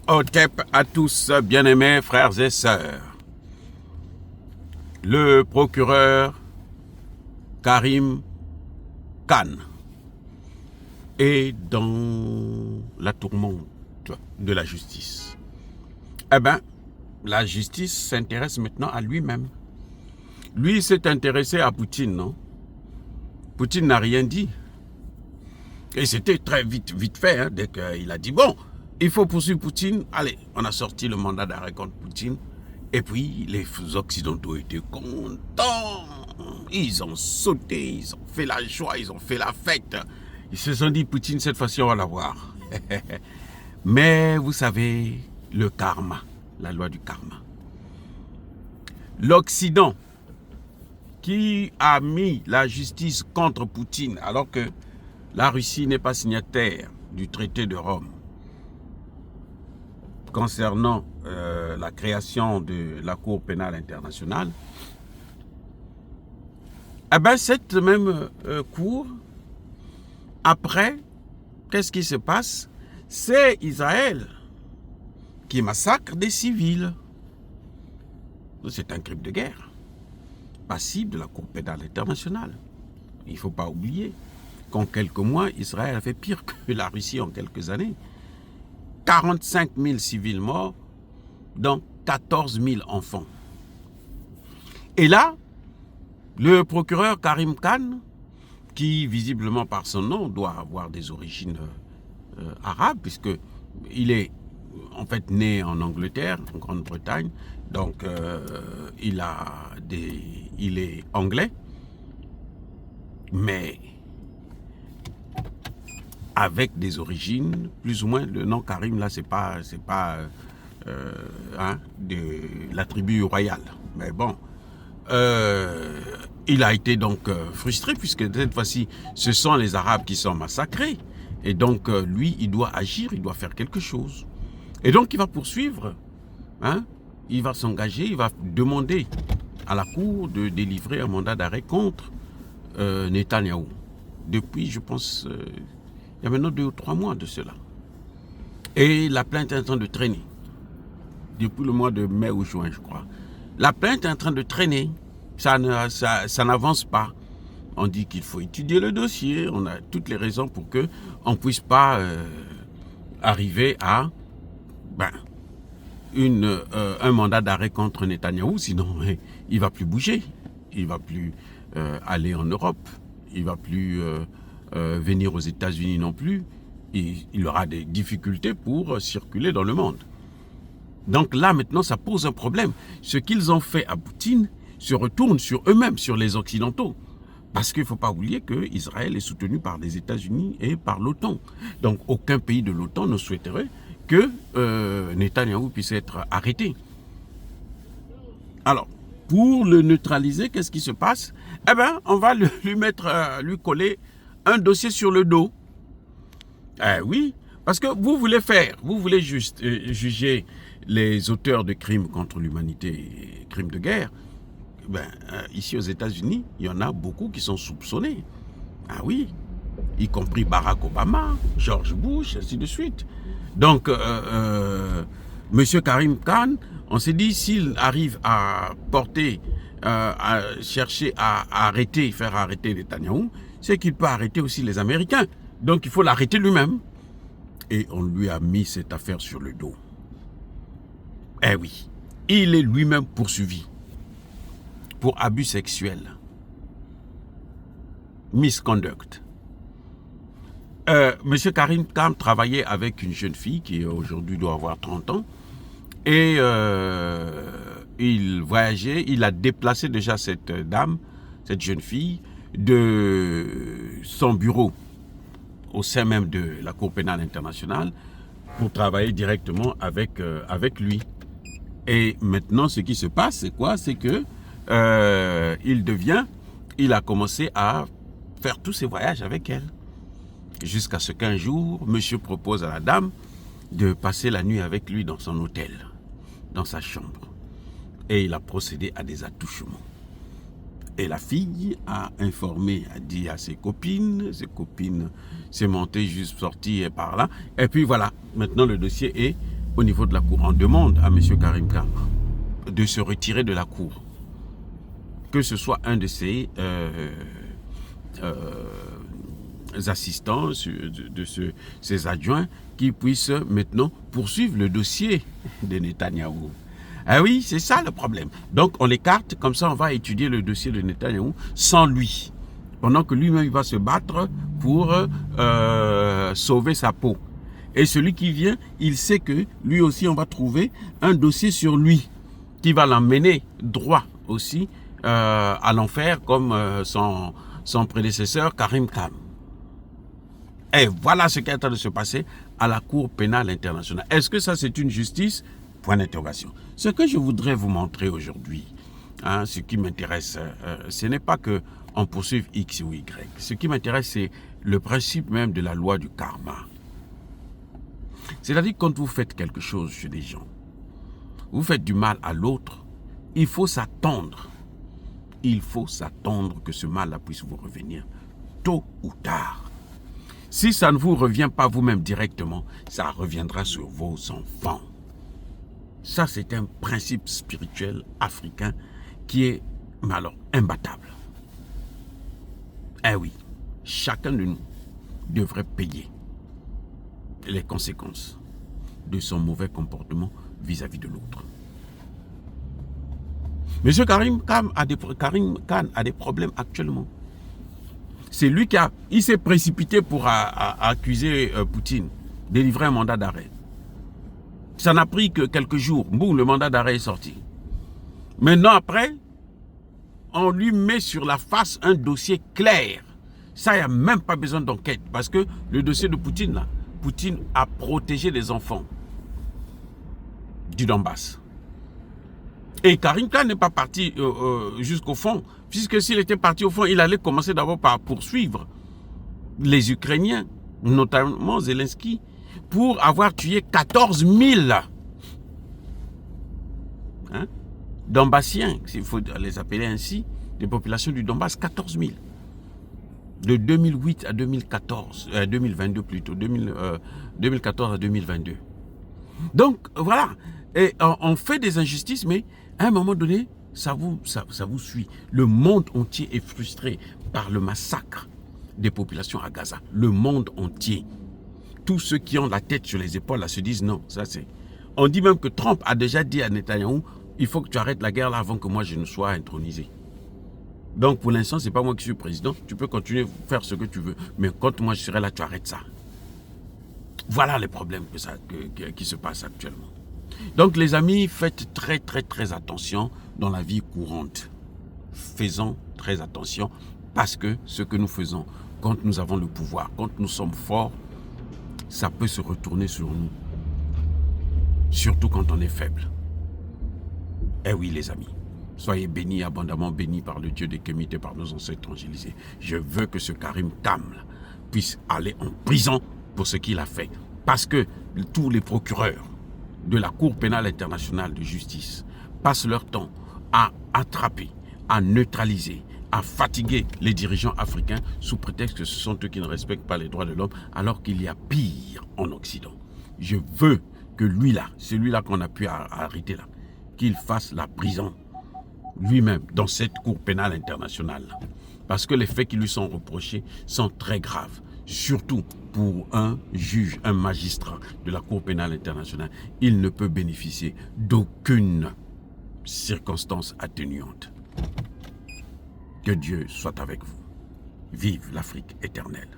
Otep à tous, bien-aimés frères et sœurs. Le procureur Karim Khan est dans la tourmente de la justice. Eh bien, la justice s'intéresse maintenant à lui-même. Lui s'est intéressé à Poutine, non? Poutine n'a rien dit. Et c'était très vite fait, hein, dès qu'il a dit, bon, il faut poursuivre Poutine. Allez, on a sorti le mandat d'arrêt contre Poutine. Et puis, les Occidentaux étaient contents. Ils ont sauté, ils ont fait la joie, ils ont fait la fête. Ils se sont dit, Poutine, cette fois-ci, on va l'avoir. Mais vous savez, le karma, la loi du karma. L'Occident, qui a mis la justice contre Poutine, alors que la Russie n'est pas signataire du traité de Rome concernant la création de la Cour pénale internationale, eh bien cette même Cour, après, qu'est-ce qui se passe? C'est Israël qui massacre des civils. C'est un crime de guerre, passible de la Cour pénale internationale. Il ne faut pas oublier qu'en quelques mois, Israël a fait pire que la Russie en quelques années. 45 000 civils morts, dont 14 000 enfants. Et là, le procureur Karim Khan, qui visiblement par son nom doit avoir des origines arabes, puisqu'il est en fait né en Angleterre, en Grande-Bretagne, donc il est anglais, mais avec des origines, plus ou moins, le nom Karim, là, c'est pas de la tribu royale. Mais bon, il a été donc frustré, puisque cette fois-ci, ce sont les Arabes qui sont massacrés. Et donc, lui, il doit agir, il doit faire quelque chose. Et donc, il va poursuivre, il va s'engager, il va demander à la Cour de délivrer un mandat d'arrêt contre Netanyahou. Depuis, je pense... il y a maintenant 2 ou 3 mois de cela. Et la plainte est en train de traîner. Depuis le mois de mai ou juin, je crois. La plainte est en train de traîner. Ça n'avance pas. On dit qu'il faut étudier le dossier. On a toutes les raisons pour qu'on ne puisse pas arriver à un mandat d'arrêt contre Netanyahou. Sinon, il ne va plus bouger. Il ne va plus aller en Europe. Il ne va plus... venir aux États-Unis non plus, il aura des difficultés pour circuler dans le monde. Donc là, maintenant, ça pose un problème. Ce qu'ils ont fait à Poutine se retourne sur eux-mêmes, sur les Occidentaux. Parce qu'il ne faut pas oublier qu'Israël est soutenu par les États-Unis et par l'OTAN. Donc aucun pays de l'OTAN ne souhaiterait que Netanyahou puisse être arrêté. Alors, pour le neutraliser, qu'est-ce qui se passe? Eh bien, on va lui coller un dossier sur le dos. Oui, parce que vous voulez juste juger les auteurs de crimes contre l'humanité et crimes de guerre. Ici aux États-Unis, il y en a beaucoup qui sont soupçonnés. Ah oui, y compris Barack Obama, George Bush, ainsi de suite. Donc, Monsieur Karim Khan, on s'est dit, s'il arrive à chercher à faire arrêter Netanyahou, c'est qu'il peut arrêter aussi les Américains. Donc, il faut l'arrêter lui-même. Et on lui a mis cette affaire sur le dos. Eh oui, il est lui-même poursuivi pour abus sexuel. Misconduct. Monsieur Karim Khan travaillait avec une jeune fille qui aujourd'hui doit avoir 30 ans. Et il voyageait, il a déplacé déjà cette dame, cette jeune fille, de son bureau au sein même de la Cour pénale internationale pour travailler directement avec lui. Et maintenant, ce qui se passe, c'est quoi? C'est que il a commencé à faire tous ses voyages avec elle. Jusqu'à ce qu'un jour, monsieur propose à la dame de passer la nuit avec lui dans son hôtel, dans sa chambre. Et il a procédé à des attouchements. Et la fille a informé, a dit à ses copines s'est montée juste sortie par là. Et puis voilà, maintenant le dossier est au niveau de la Cour. On demande à M. Karim Khan de se retirer de la Cour. Que ce soit un de ses assistants, ses adjoints, qui puissent maintenant poursuivre le dossier de Netanyahou. Ah oui, c'est ça le problème. Donc on l'écarte, comme ça on va étudier le dossier de Netanyahou sans lui. Pendant que lui-même il va se battre pour sauver sa peau. Et celui qui vient, il sait que lui aussi on va trouver un dossier sur lui qui va l'emmener droit aussi à l'enfer comme son prédécesseur Karim Khan. Et voilà ce qui est en train de se passer à la Cour pénale internationale. Est-ce que ça c'est une justice? Point d'interrogation. Ce que je voudrais vous montrer aujourd'hui, hein, ce qui m'intéresse, ce n'est pas qu'on poursuive X ou Y. Ce qui m'intéresse, c'est le principe même de la loi du karma. C'est-à-dire quand vous faites quelque chose chez des gens, vous faites du mal à l'autre, il faut s'attendre. Il faut s'attendre que ce mal-là puisse vous revenir tôt ou tard. Si ça ne vous revient pas vous-même directement, ça reviendra sur vos enfants. Ça, c'est un principe spirituel africain qui est, mais alors, imbattable. Eh oui, chacun de nous devrait payer les conséquences de son mauvais comportement vis-à-vis de l'autre. Monsieur Karim Khan a des problèmes actuellement. C'est lui il s'est précipité pour accuser Poutine, délivrer un mandat d'arrêt. Ça n'a pris que quelques jours. Boum, le mandat d'arrêt est sorti. Maintenant, après, on lui met sur la face un dossier clair. Ça, il n'y a même pas besoin d'enquête. Parce que le dossier de Poutine, là, Poutine a protégé les enfants du Donbass. Et Karim Khan n'est pas parti jusqu'au fond. Puisque s'il était parti au fond, il allait commencer d'abord par poursuivre les Ukrainiens, notamment Zelensky, pour avoir tué 14 000 Donbassiens, s'il faut les appeler ainsi, des populations du Donbass, 14 000. De 2008 à 2014, 2022 plutôt, 2014 à 2022. Donc voilà, et on fait des injustices, mais à un moment donné, ça vous suit. Le monde entier est frustré par le massacre des populations à Gaza. Le monde entier. Tous ceux qui ont la tête sur les épaules là, se disent non, ça c'est... On dit même que Trump a déjà dit à Netanyahou, il faut que tu arrêtes la guerre là avant que moi je ne sois intronisé. Donc pour l'instant, ce n'est pas moi qui suis président, tu peux continuer à faire ce que tu veux, mais quand moi je serai là, tu arrêtes ça. Voilà les problèmes qui se passent actuellement. Donc les amis, faites très attention dans la vie courante. Faisons très attention parce que ce que nous faisons, quand nous avons le pouvoir, quand nous sommes forts, ça peut se retourner sur nous. Surtout quand on est faible. Eh oui les amis, soyez bénis, abondamment bénis par le Dieu des Kémites et par nos ancêtres angélisés. Je veux que ce Karim Khan puisse aller en prison pour ce qu'il a fait. Parce que tous les procureurs de la Cour pénale internationale de justice passent leur temps à attraper, à neutraliser, à fatiguer les dirigeants africains sous prétexte que ce sont eux qui ne respectent pas les droits de l'homme, alors qu'il y a pire en Occident. Je veux que lui-là, celui-là qu'on a pu arrêter là, qu'il fasse la prison lui-même dans cette Cour pénale internationale. Parce que les faits qui lui sont reprochés sont très graves. Surtout pour un juge, un magistrat de la Cour pénale internationale. Il ne peut bénéficier d'aucune circonstance atténuante. Que Dieu soit avec vous. Vive l'Afrique éternelle.